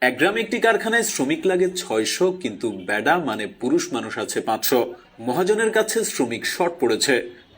এক গ্রামে একটি কারখানায় শ্রমিক লাগে ৬০০, কিন্তু বেডা মানে পুরুষ মানুষ আছে ৫০০। মহাজনের কাছে শ্রমিক শর্ট পড়েছে।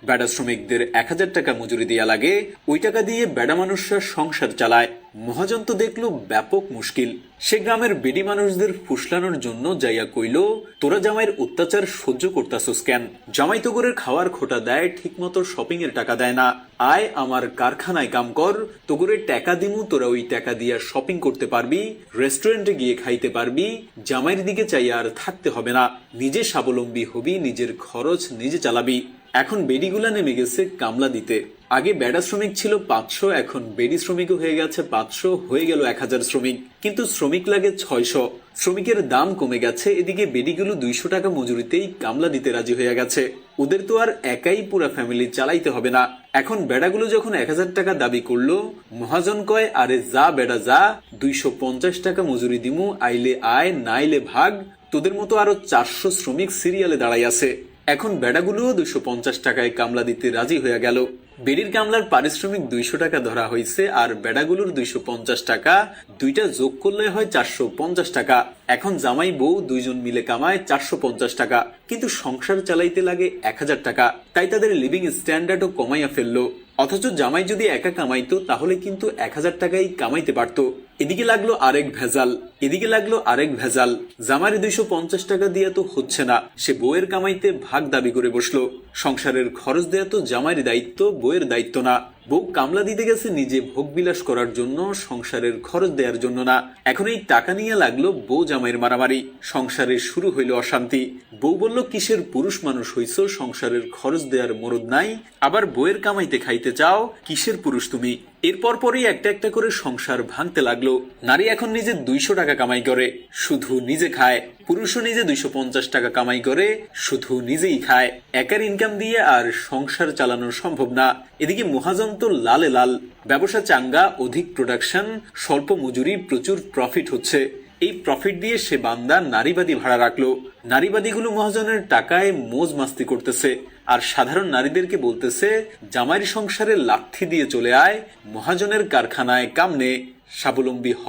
বেডা শ্রমিকদের ১,০০০ টাকা মজুরি দেয়া লাগে। ওই টাকা দিয়ে বেডা মানুষরা সংসার চালায়। মহাজন তো দেখলো ব্যাপক মুশকিল। সে গ্রামের বেডি মানুষদের ফুসলানোর জন্য যাইয়া কইল, তোরা জামাইয়ের অত্যাচার সহ্য করতাছস কেন? জামাই তোগরের খাওয়ার খোটা দেয়, ঠিক মতো শপিং এর টাকা দেয় না। আয় আমার কারখানায় কাম কর, তোগরের টাকা দিমু, তোরা ওই টাকা দিয়া শপিং করতে পারবি, রেস্টুরেন্টে গিয়ে খাইতে পারবি, জামাইয়ের দিকে চাইয়া আর থাকতে হবে না, নিজে স্বাবলম্বী হবি, নিজের খরচ নিজে চালাবি। এখন বেডিগুলা নেমে গেছে কামলা দিতে। আগে বেডা শ্রমিক ছিল ৫০০, এখন বেডি শ্রমিকও হয়ে গেছে ৫০০, হয়ে গেল ১,০০০ শ্রমিক, কিন্তু শ্রমিক লাগে ৬০০। শ্রমিকের দাম কমে গেছে, এদিকে বেডিগুলো ২০০ টাকা মজুরিতেই কামলা দিতে রাজি হয়ে গেছে। ওদের তো আর একাই পুরা ফ্যামিলি চালাইতে হবে না। এখন বেডাগুলো যখন ১,০০০ টাকা দাবি করলো, মহাজন কয়, আরে যা বেডা যা, ২৫০ টাকা মজুরি দিমু, আইলে আয় নাইলে ভাগ। তোদের মতো আরো ৪০০ শ্রমিক সিরিয়ালে দাঁড়াই আছে। এখন বেডাগুলোও ২৫০ টাকায় কামলা দিতে রাজি হয়ে গেল। বেডির কামলার পারিশ্রমিক ২০০ টাকা ধরা হয়েছে, আর বেডাগুলোর ২৫০ টাকা, দুইটা যোগ করলে হয় ৪৫০ টাকা। এখন জামাই বউ দুইজন মিলে কামায় ৪৫০ টাকা, কিন্তু সংসার চালাইতে লাগে ১,০০০ টাকা। তাই তাদের লিভিং স্ট্যান্ডার্ডও কমাইয়া ফেললো। অথচ জামাই যদি একা কামাইতো তাহলে কিন্তু ১,০০০ টাকাই কামাইতে পারতো। এদিকে লাগলো আরেক ভেজাল। জামাইয়ের ২৫০ টাকা দিয়ে তো হচ্ছে না, সে বউয়ের কামাইতে ভাগ দাবি করে বসলো। সংসারের খরচ দেয়া তো জামাইয়ের দায়িত্ব, বউয়ের দায়িত্ব না। বউ কামলা দিতে গেছে নিজে ভোগ বিলাস করার জন্য, সংসারের খরচ দেওয়ার জন্য না। এখন এই টাকা নিয়ে লাগলো বউ জামাইয়ের মারামারি। সংসারে শুরু হইল অশান্তি। বউ বলল, কিসের পুরুষ মানুষ হইছ, সংসারের খরচ দেওয়ার মরদ নাই, আবার বউয়ের কামাইতে খাইতে চাও, কিসের পুরুষ তুমি? এরপর পরই একটা একটা করে সংসার ভাঙতে লাগলো। নারী এখন নিজে ২০০ টাকা কামাই করে, শুধু নিজে খায়। পুরুষও নিজে ২৫০ টাকা কামাই করে, শুধু নিজেই খায়। একার ইনকাম দিয়ে আর সংসার চালানো সম্ভব না। এদিকে মহাজন তো লালে লাল। ব্যবসা চাঙ্গা, অধিক প্রোডাকশন, স্বল্প মজুরি, প্রচুর প্রফিট হচ্ছে। এই প্রফিট দিয়ে সে বান্দা নারীবাদী ভাড়া রাখলো। নারীবাদীগুলো মহাজনের টাকায় মোজ মাস্তি করতেছে, আর সাধারণ নারীদেরকে বলতেছে, জামাইয়ের সংসারে লাথি দিয়ে চলে আয়, মহাজনের কারখানায় কাম নে, স্বাবলম্বী হ,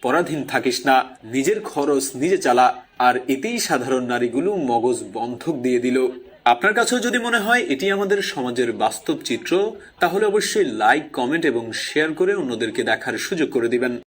পরাধীন থাকিস না, নিজের খরচ নিজে চালা। আর এতেই সাধারণ নারীগুলো মগজ বন্ধক দিয়ে দিল। আপনার কাছেও যদি মনে হয় এটি আমাদের সমাজের বাস্তব চিত্র, তাহলে অবশ্যই লাইক, কমেন্ট এবং শেয়ার করে অন্যদেরকে দেখার সুযোগ করে দিবেন।